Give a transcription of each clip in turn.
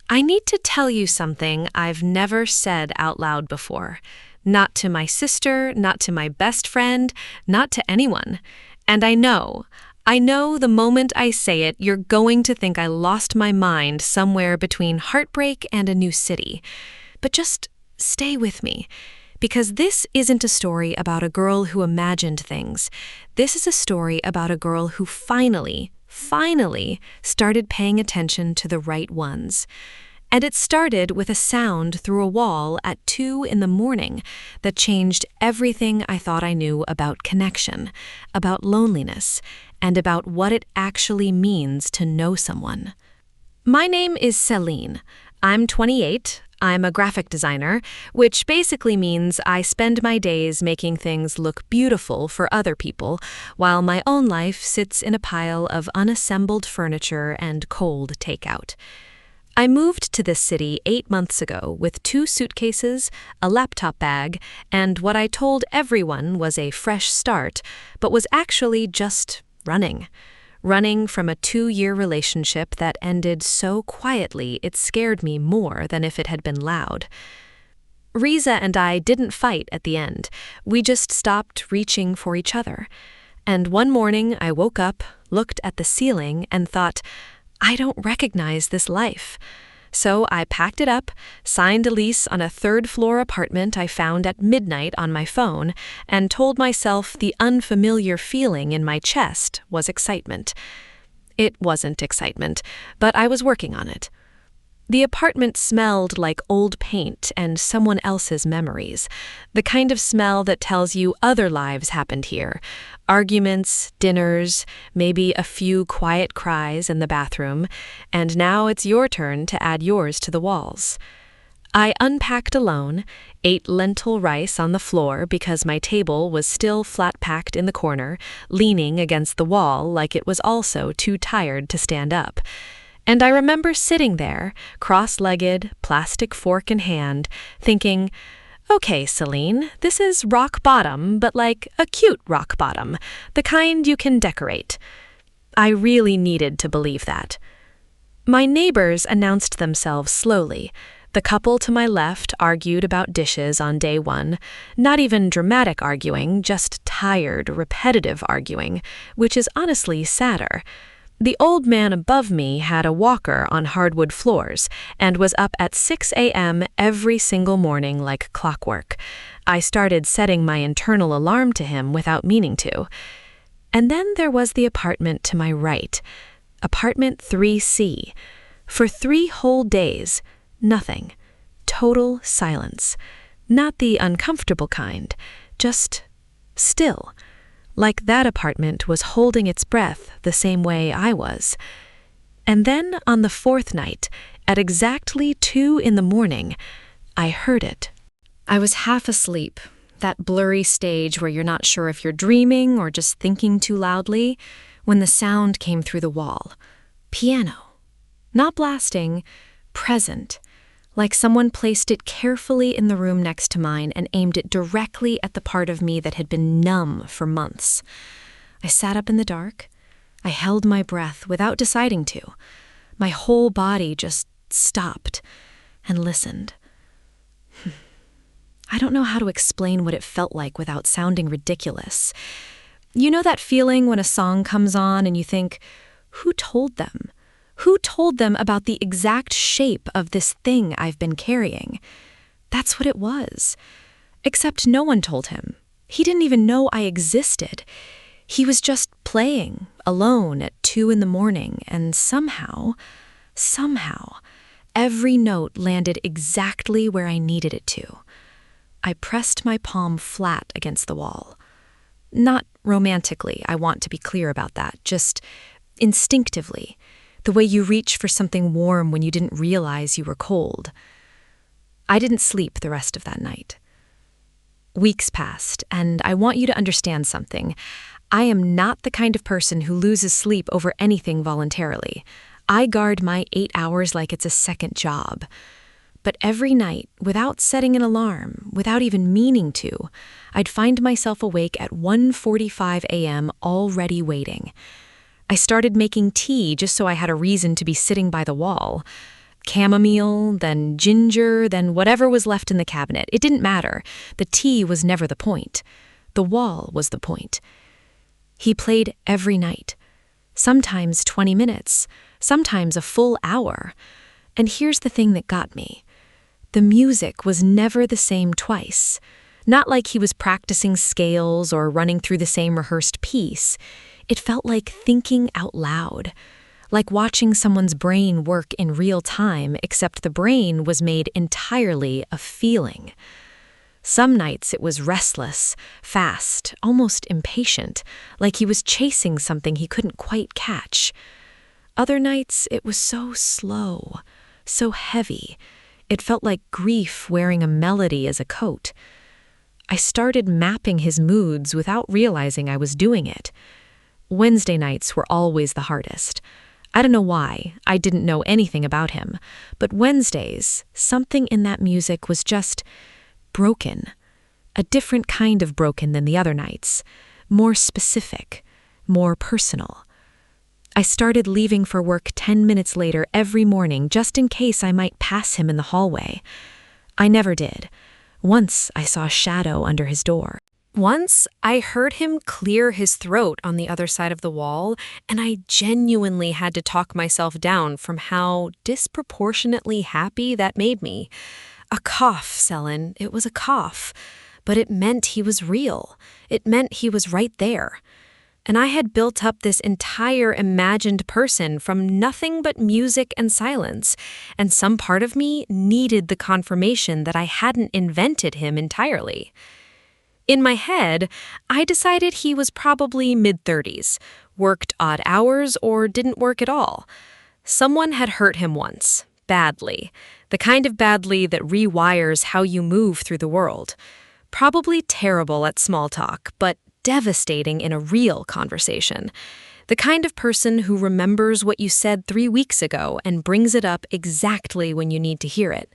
I need to tell you something I've never said out loud before. Not to my sister, not to my best friend, not to anyone. And I know the moment I say it, you're going to think I lost my mind somewhere between heartbreak and a new city. But just stay with me, because this isn't a story about a girl who imagined things. This is a story about a girl who finally started paying attention to the right ones. And it started with a sound through a wall at 2 in the morning that changed everything I thought I knew about connection, about loneliness, and about what it actually means to know someone. My name is Celine. I'm 28. I'm a graphic designer, which basically means I spend my days making things look beautiful for other people, while my own life sits in a pile of unassembled furniture and cold takeout. I moved to this city 8 months ago with 2 suitcases, a laptop bag, and what I told everyone was a fresh start, but was actually just running. Running from a 2-year relationship that ended so quietly it scared me more than if it had been loud. Riza and I didn't fight at the end. We just stopped reaching for each other. And one morning I woke up, looked at the ceiling, and thought, I don't recognize this life. So I packed it up, signed a lease on a 3rd-floor apartment I found at midnight on my phone, and told myself the unfamiliar feeling in my chest was excitement. It wasn't excitement, but I was working on it. The apartment smelled like old paint and someone else's memories, the kind of smell that tells you other lives happened here. Arguments, dinners, maybe a few quiet cries in the bathroom, and now it's your turn to add yours to the walls. I unpacked alone, ate lentil rice on the floor because my table was still flat-packed in the corner, leaning against the wall like it was also too tired to stand up. And I remember sitting there, cross-legged, plastic fork in hand, thinking, okay, Celine, this is rock bottom, but like a cute rock bottom, the kind you can decorate. I really needed to believe that. My neighbors announced themselves slowly. The couple to my left argued about dishes on day 1, not even dramatic arguing, just tired, repetitive arguing, which is honestly sadder. The old man above me had a walker on hardwood floors and was up at 6 a.m. every single morning like clockwork. I started setting my internal alarm to him without meaning to. And then there was the apartment to my right, apartment 3C. For 3 whole days, nothing. Total silence. Not the uncomfortable kind, just still. Like that apartment was holding its breath the same way I was. And then on the 4th night, at exactly 2 in the morning, I heard it. I was half asleep, that blurry stage where you're not sure if you're dreaming or just thinking too loudly, when the sound came through the wall. Piano. Not blasting, present. Like someone placed it carefully in the room next to mine and aimed it directly at the part of me that had been numb for months. I sat up in the dark. I held my breath without deciding to. My whole body just stopped and listened. I don't know how to explain what it felt like without sounding ridiculous. You know that feeling when a song comes on and you think, who told them? Who told them about the exact shape of this thing I've been carrying? That's what it was. Except no one told him. He didn't even know I existed. He was just playing, alone at 2 in the morning, and somehow, every note landed exactly where I needed it to. I pressed my palm flat against the wall. Not romantically, I want to be clear about that, just instinctively. The way you reach for something warm when you didn't realize you were cold. I didn't sleep the rest of that night. Weeks passed, and I want you to understand something. I am not the kind of person who loses sleep over anything voluntarily. I guard my 8 hours like it's a second job. But every night, without setting an alarm, without even meaning to, I'd find myself awake at 1:45 a.m. already waiting. I started making tea just so I had a reason to be sitting by the wall. Chamomile, then ginger, then whatever was left in the cabinet. It didn't matter. The tea was never the point. The wall was the point. He played every night. Sometimes 20 minutes, sometimes a full hour. And here's the thing that got me. The music was never the same twice. Not like he was practicing scales or running through the same rehearsed piece. It felt like thinking out loud. Like watching someone's brain work in real time, except the brain was made entirely of feeling. Some nights it was restless, fast, almost impatient, like he was chasing something he couldn't quite catch. Other nights it was so slow, so heavy. It felt like grief wearing a melody as a coat. I started mapping his moods without realizing I was doing it. Wednesday nights were always the hardest. I don't know why, I didn't know anything about him, but Wednesdays, something in that music was just broken. A different kind of broken than the other nights. More specific, more personal. I started leaving for work 10 minutes later every morning just in case I might pass him in the hallway. I never did. Once I saw a shadow under his door. Once, I heard him clear his throat on the other side of the wall, and I genuinely had to talk myself down from how disproportionately happy that made me. A cough, Selin, it was a cough, but it meant he was real. It meant he was right there. And I had built up this entire imagined person from nothing but music and silence, and some part of me needed the confirmation that I hadn't invented him entirely. In my head, I decided he was probably mid-30s, worked odd hours or didn't work at all. Someone had hurt him once, badly, the kind of badly that rewires how you move through the world. Probably terrible at small talk, but devastating in a real conversation. The kind of person who remembers what you said 3 weeks ago and brings it up exactly when you need to hear it.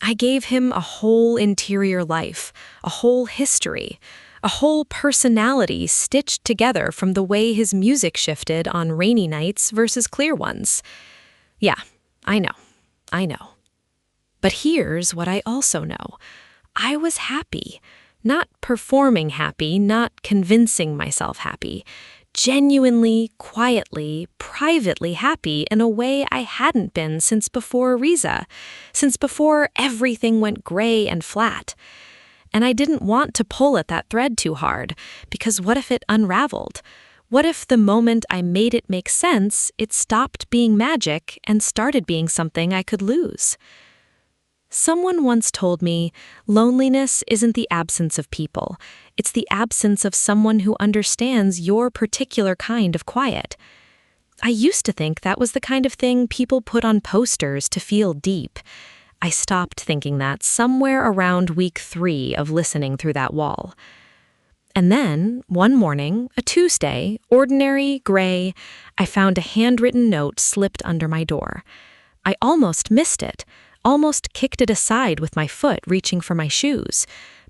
I gave him a whole interior life, a whole history, a whole personality stitched together from the way his music shifted on rainy nights versus clear ones. Yeah, I know. But here's what I also know. I was happy. Not performing happy, not convincing myself happy. Genuinely, quietly, privately happy in a way I hadn't been since before Riza, since before everything went gray and flat. And I didn't want to pull at that thread too hard, because what if it unraveled? What if the moment I made it make sense, it stopped being magic and started being something I could lose? Someone once told me, loneliness isn't the absence of people. It's the absence of someone who understands your particular kind of quiet. I used to think that was the kind of thing people put on posters to feel deep. I stopped thinking that somewhere around week 3 of listening through that wall. And then, one morning, a Tuesday, ordinary, gray, I found a handwritten note slipped under my door. I almost missed it. Almost kicked it aside with my foot reaching for my shoes.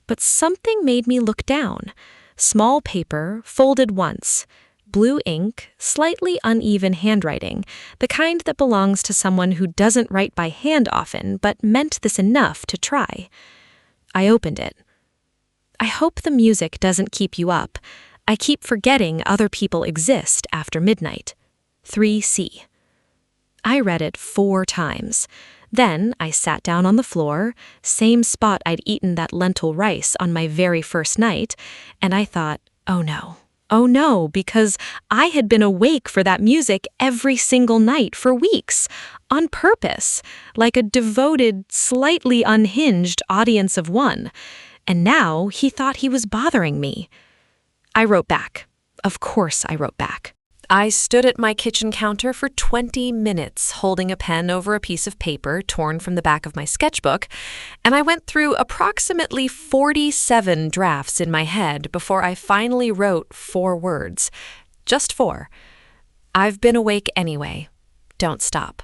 But something made me look down. Small paper, folded once. Blue ink, slightly uneven handwriting, the kind that belongs to someone who doesn't write by hand often, but meant this enough to try. I opened it. I hope the music doesn't keep you up. I keep forgetting other people exist after midnight. 3C. I read it 4 times. Then I sat down on the floor, same spot I'd eaten that lentil rice on my very first night, and I thought, oh no, because I had been awake for that music every single night for weeks, on purpose, like a devoted, slightly unhinged audience of one. And now he thought he was bothering me. I wrote back. Of course I wrote back. I stood at my kitchen counter for 20 minutes holding a pen over a piece of paper torn from the back of my sketchbook, and I went through approximately 47 drafts in my head before I finally wrote 4 words. Just 4. I've been awake anyway. Don't stop.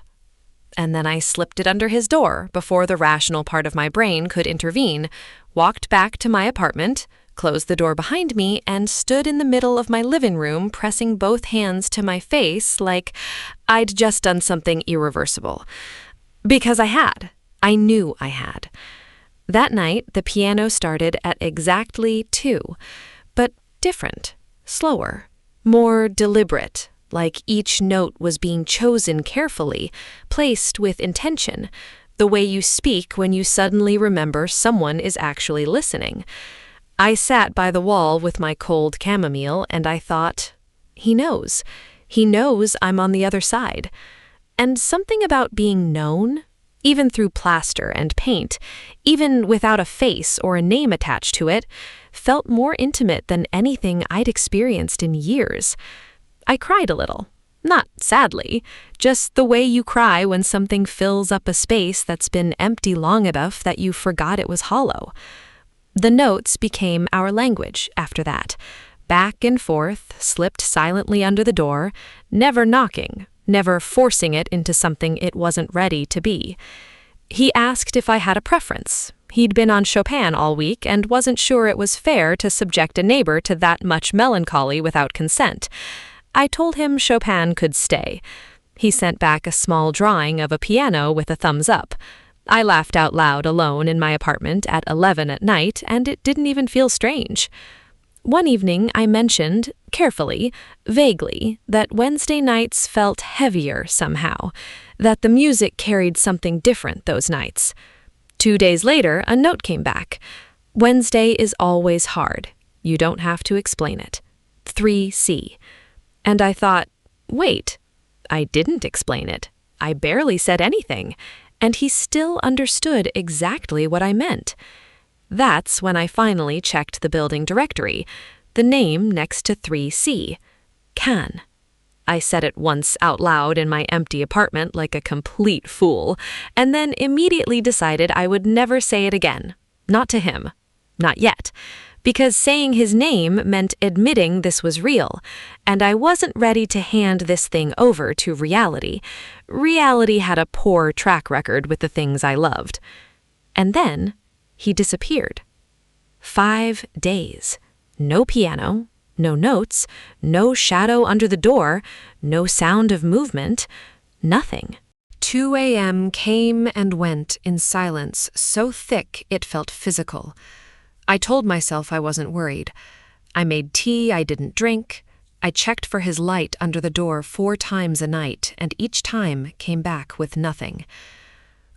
And then I slipped it under his door before the rational part of my brain could intervene, walked back to my apartment, closed the door behind me, and stood in the middle of my living room pressing both hands to my face like I'd just done something irreversible. Because I had. I knew I had. That night, the piano started at exactly 2, but different, slower, more deliberate, like each note was being chosen carefully, placed with intention, the way you speak when you suddenly remember someone is actually listening. I sat by the wall with my cold chamomile and I thought, he knows. He knows I'm on the other side. And something about being known, even through plaster and paint, even without a face or a name attached to it, felt more intimate than anything I'd experienced in years. I cried a little. Not sadly, just the way you cry when something fills up a space that's been empty long enough that you forgot it was hollow. The notes became our language after that. Back and forth, slipped silently under the door, never knocking, never forcing it into something it wasn't ready to be. He asked if I had a preference. He'd been on Chopin all week and wasn't sure it was fair to subject a neighbor to that much melancholy without consent. I told him Chopin could stay. He sent back a small drawing of a piano with a thumbs up. I laughed out loud alone in my apartment at 11 at night, and it didn't even feel strange. One evening I mentioned, carefully, vaguely, that Wednesday nights felt heavier somehow, that the music carried something different those nights. 2 days later, a note came back. Wednesday is always hard. You don't have to explain it. 3C. And I thought, wait, I didn't explain it. I barely said anything. And he still understood exactly what I meant. That's when I finally checked the building directory, the name next to 3C. Can. I said it once out loud in my empty apartment like a complete fool, and then immediately decided I would never say it again. Not to him. Not yet. Because saying his name meant admitting this was real, and I wasn't ready to hand this thing over to reality. Reality had a poor track record with the things I loved. And then he disappeared. 5 days. No piano, no notes, no shadow under the door, no sound of movement, nothing. 2 a.m. came and went in silence so thick it felt physical. I told myself I wasn't worried. I made tea I didn't drink. I checked for his light under the door 4 times a night, and each time came back with nothing.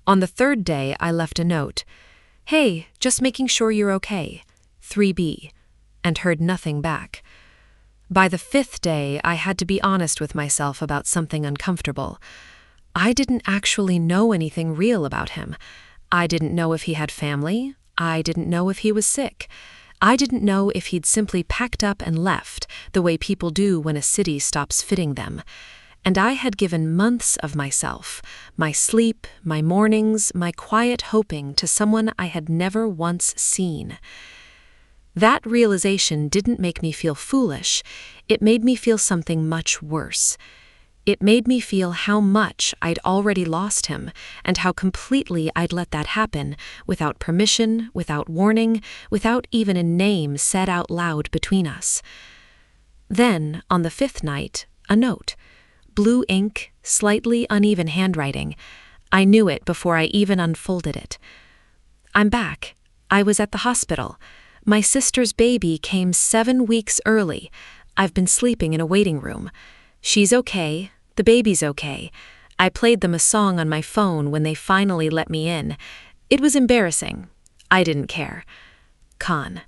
On the 3rd day, I left a note. Hey, just making sure you're okay. 3B. And heard nothing back. By the 5th day, I had to be honest with myself about something uncomfortable. I didn't actually know anything real about him. I didn't know if he had family. I didn't know if he was sick. I didn't know if he'd simply packed up and left, the way people do when a city stops fitting them. And I had given months of myself, my sleep, my mornings, my quiet hoping to someone I had never once seen. That realization didn't make me feel foolish. It made me feel something much worse. It made me feel how much I'd already lost him, and how completely I'd let that happen, without permission, without warning, without even a name said out loud between us. Then, on the 5th night, a note. Blue ink, slightly uneven handwriting. I knew it before I even unfolded it. I'm back. I was at the hospital. My sister's baby came 7 weeks early. I've been sleeping in a waiting room. She's okay. The baby's okay. I played them a song on my phone when they finally let me in. It was embarrassing. I didn't care. Con.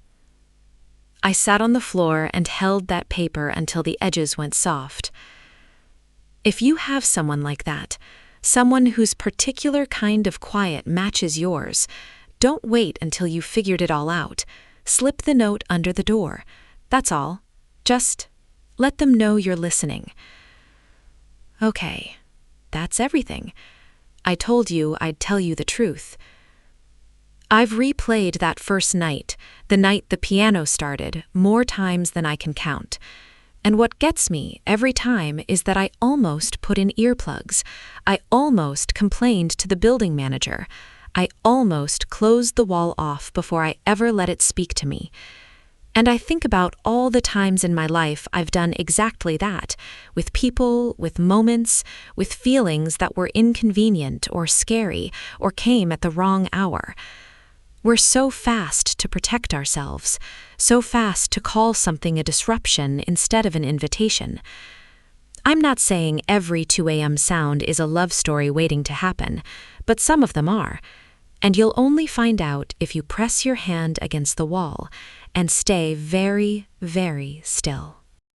I sat on the floor and held that paper until the edges went soft. If you have someone like that, someone whose particular kind of quiet matches yours, don't wait until you've figured it all out. Slip the note under the door. That's all. Just let them know you're listening. Okay, that's everything. I told you I'd tell you the truth. I've replayed that first night, the night the piano started, more times than I can count. And what gets me every time is that I almost put in earplugs. I almost complained to the building manager. I almost closed the wall off before I ever let it speak to me. And I think about all the times in my life I've done exactly that, with people, with moments, with feelings that were inconvenient or scary or came at the wrong hour. We're so fast to protect ourselves, so fast to call something a disruption instead of an invitation. I'm not saying every 2 a.m. sound is a love story waiting to happen, but some of them are. And you'll only find out if you press your hand against the wall and stay very, very still.